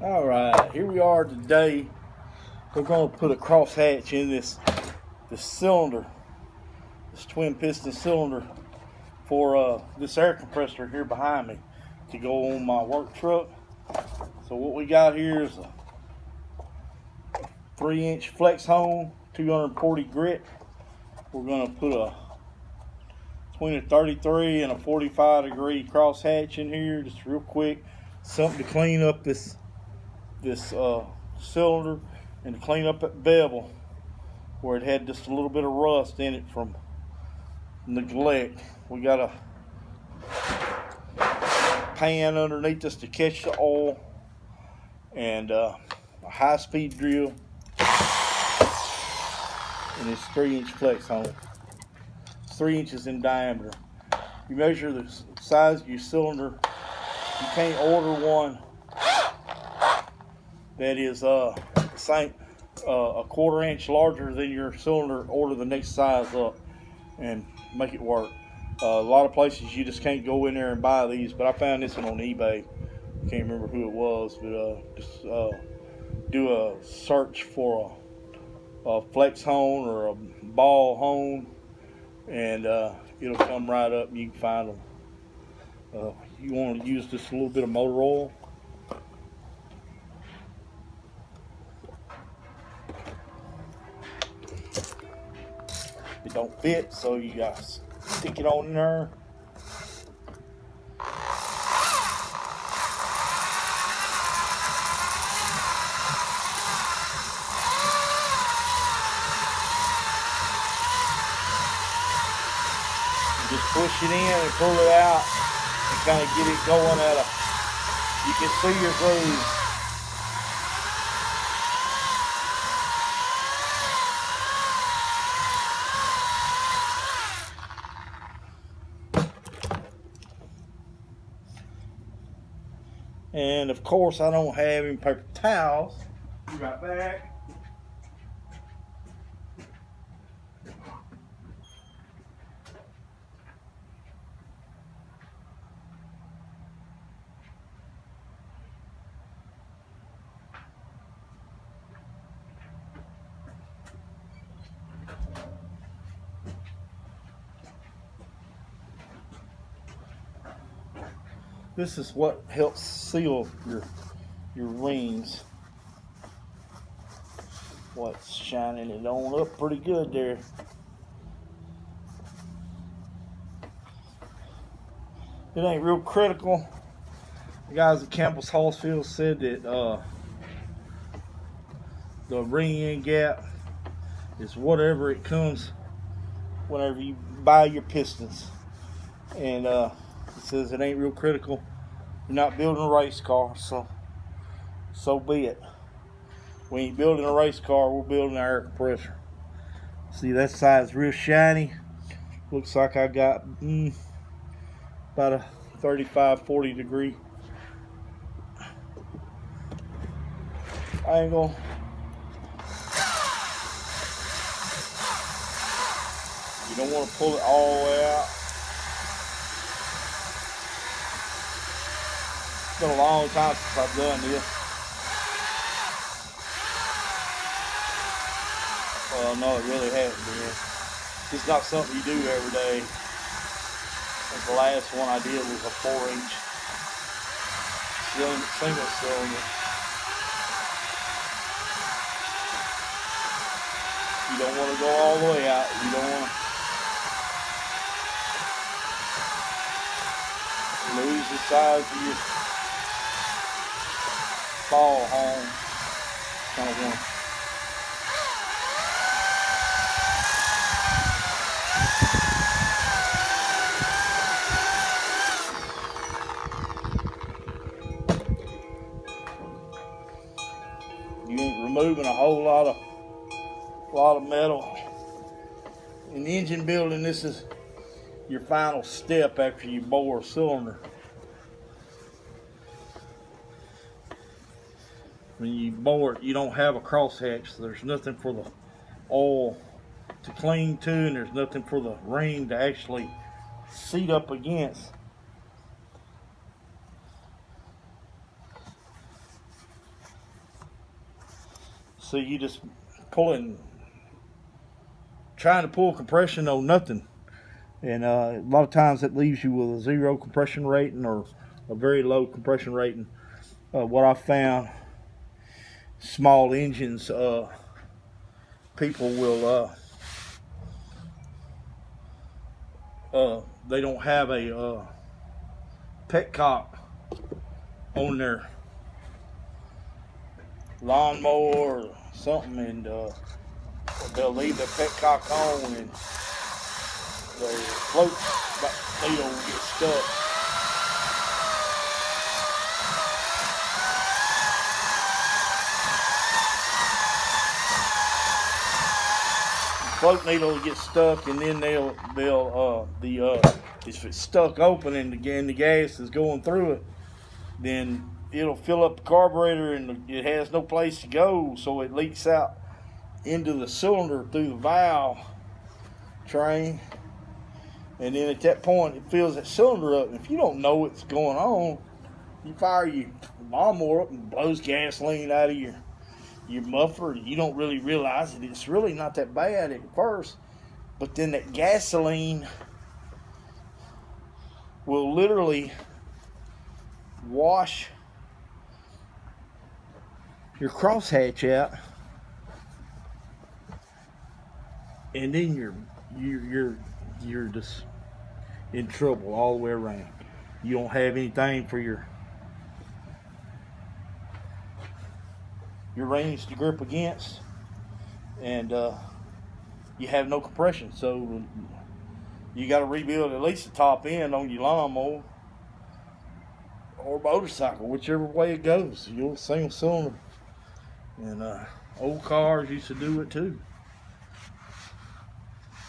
All right, here we are today. We're going to put a crosshatch in this cylinder, this twin piston cylinder for this air compressor here behind me to go on my work truck. So what we got here is a 3-inch flex hone, 240 grit. We're going to put between a 33 and a 45 degree crosshatch in here, just real quick, something to clean up this cylinder and to clean up that bevel where it had just a little bit of rust in it from neglect. We got a pan underneath us to catch the oil, and a high-speed drill, and this 3-inch flex hone. It's 3 inches in diameter. You measure the size of your cylinder. You can't order one that is same a 1/4 inch larger than your cylinder. Order the next size up and make it work. A lot of places you just can't go in there and buy these, but I found this one on eBay. I can't remember who it was, but just do a search for a flex hone or a ball hone, and it'll come right up and you can find them. You want to use just a little bit of motor oil. It don't fit, so you gotta stick it on there. You just push it in and pull it out and kind of get it going at you can see your groove. And of course, I don't have any paper towels. Be right back. This is what helps seal your rings. What's shining it on up pretty good there. It ain't real critical. The guys at Campbell Hausfeld said that the ring in gap is whatever it comes whenever you buy your pistons, and it says it ain't real critical. You're not building a race car, so be it. We ain't building a race car, we're building an air compressor. See, that side's real shiny. Looks like I got about a 35-40 degree. I ain't gonna. You don't want to pull it all the way out. It's been a long time since I've done this. Well, no, it really hasn't been. It's not something you do every day. I think the last one I did was a 4-inch single cylinder. You don't want to go all the way out. You don't want to lose the size of your ball home. Kind of want. You ain't removing a whole lot of metal. In engine building, this is your final step after you bore a cylinder. When you bore it, you don't have a crosshatch, so there's nothing for the oil to cling to, and there's nothing for the ring to actually seat up against. So you just trying to pull compression on nothing. And a lot of times that leaves you with a 0 compression rating or a very low compression rating. What I found, small engines, people will they don't have a petcock on their lawnmower or something, and they'll leave the petcock on, and the float needle will get stuck. Float needle will get stuck, and then if it's stuck open and the gas is going through it, then it'll fill up the carburetor and it has no place to go, so it leaks out into the cylinder through the valve train, and then at that point it fills that cylinder up. And if you don't know what's going on, you fire your lawnmower up and blows gasoline out of your muffler. You don't really realize it. It's really not that bad at first, but then that gasoline will literally wash your crosshatch out, and then you're just in trouble all the way around. You don't have anything for your range to grip against, and you have no compression, so you got to rebuild at least the top end on your lawnmower or motorcycle, whichever way it goes. You'll single cylinder, and old cars used to do it too.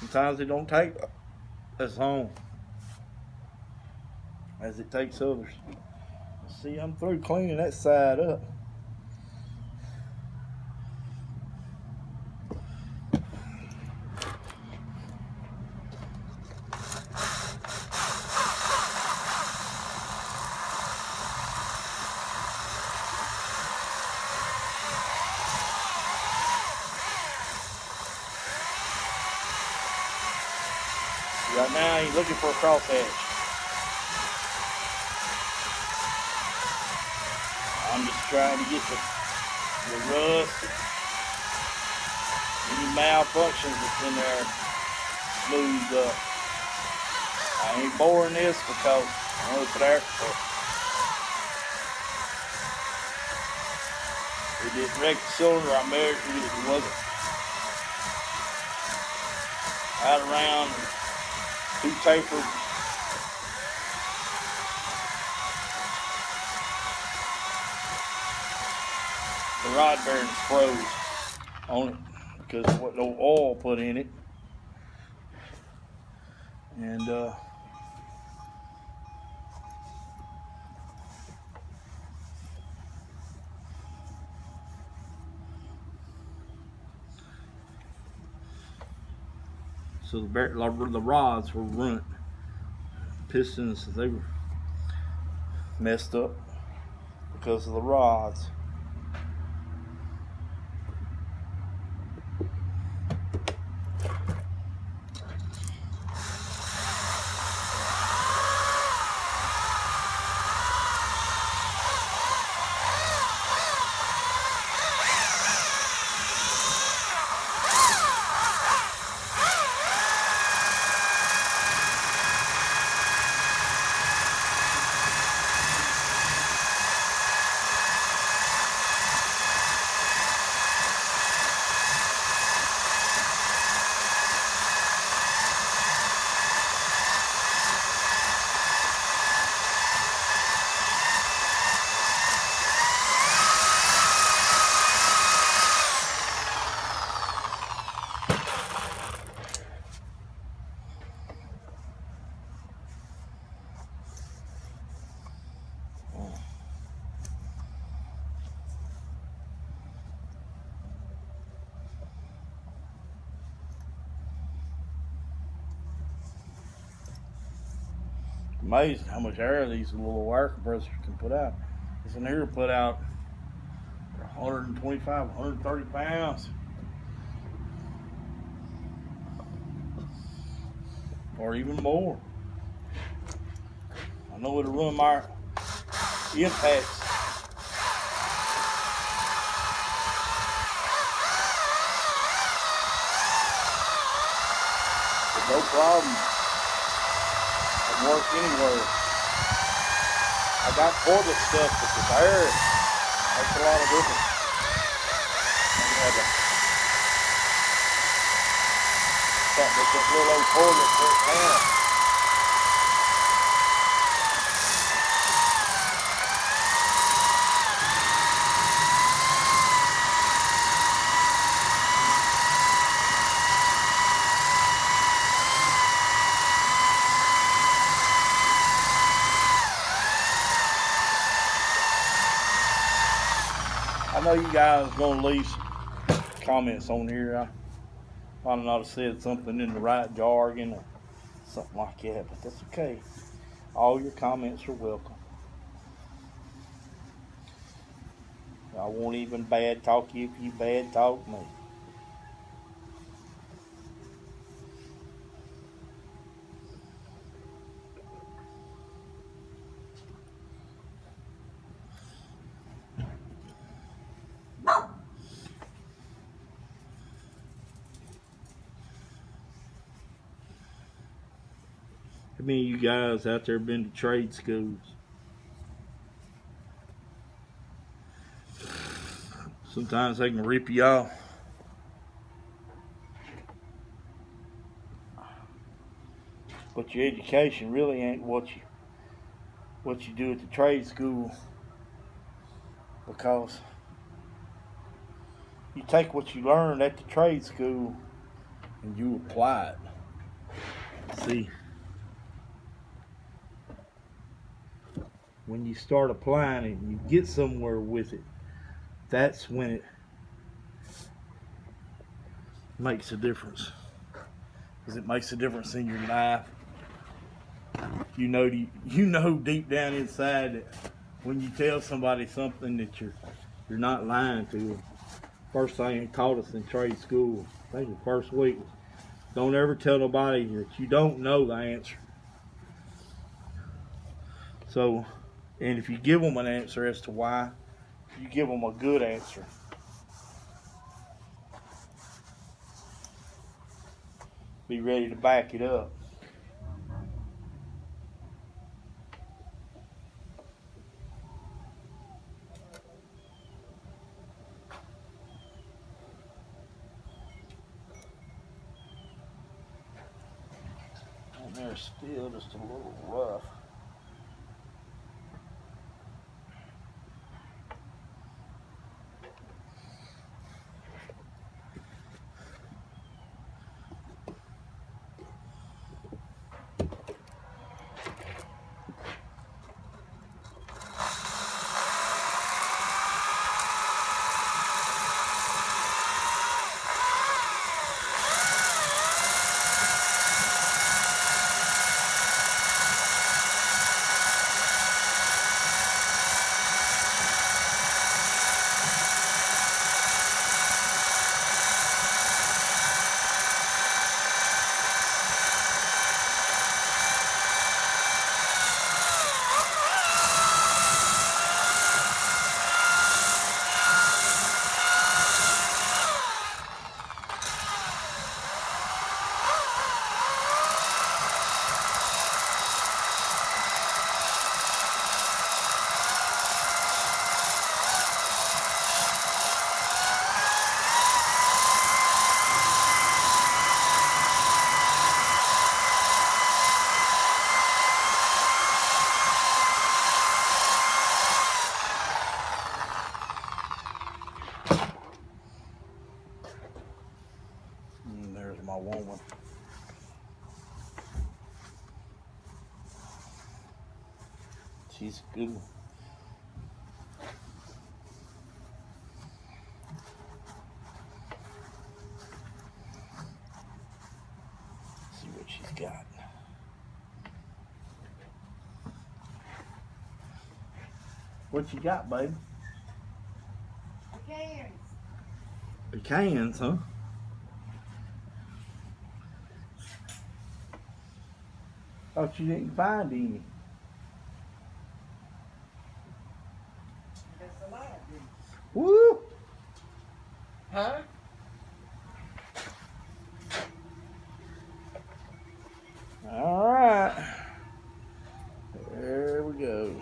Sometimes it don't take as long as it takes others. See, I'm through cleaning that side up. Right now, he's looking for a crosshatch. I'm just trying to get the rust, any malfunctions that's in there smoothed up. I ain't boring this because I only put air compressor. It didn't wreck the cylinder. I measured it. It wasn't out around too tapered. The rod bearings froze on it because there wasn't no oil put in it, and so the rods were ruined. Pistons, they were messed up because of the rods. Amazing how much air these little air compressors can put out. This one here put out 125, 130 pounds. Or even more. I know it'll run my impacts. But no problem. I can work anywhere. I got cordless stuff, but the air makes a lot of difference. You have something that's that little old cordless panel. I know you guys are going to leave comments on here. I might not have said something in the right jargon or something like that, but that's okay. All your comments are welcome. I won't even bad talk you if you bad talk me. How many of you guys out there been to trade schools? Sometimes they can rip you off. But your education really ain't what you do at the trade school, because you take what you learned at the trade school and you apply it. See, when you start applying it and you get somewhere with it, that's when it makes a difference. Because it makes a difference in your life. You know deep down inside that when you tell somebody something that you're not lying to them. First thing they taught us in trade school, I think the first week, was don't ever tell nobody that you don't know the answer. So, and if you give them an answer as to why, you give them a good answer. Be ready to back it up. And they're still just a little rough. There's my woman. She's a good one. Let's see what she's got. What you got, babe? Pecans, huh? Thought you didn't find any. Woo! Huh? All right. There we go.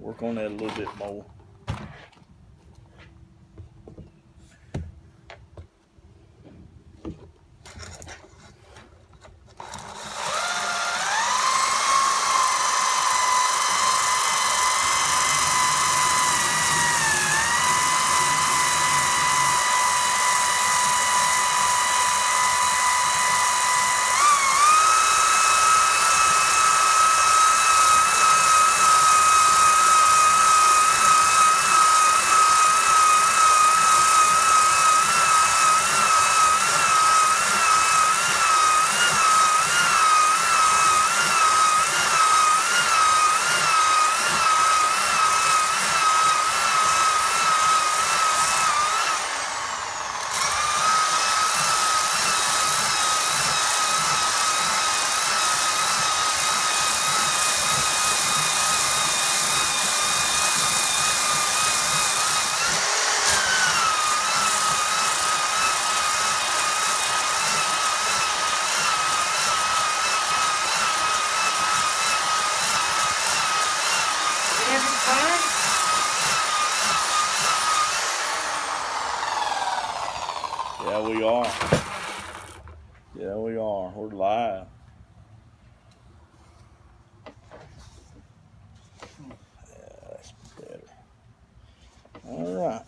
Work on that a little bit more. Yeah, we are. Yeah, we are. We're live. Yeah, that's better. All right.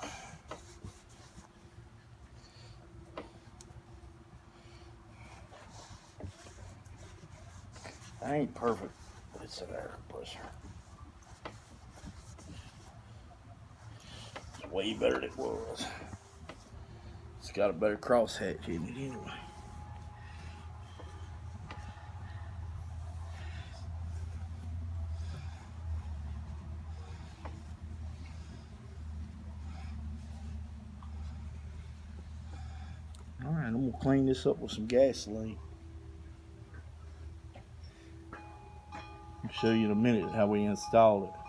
That ain't perfect. It's an air compressor. It's way better than it was. It's got a better crosshatch in it anyway. All right, I'm gonna clean this up with some gasoline. I'll show you in a minute how we installed it.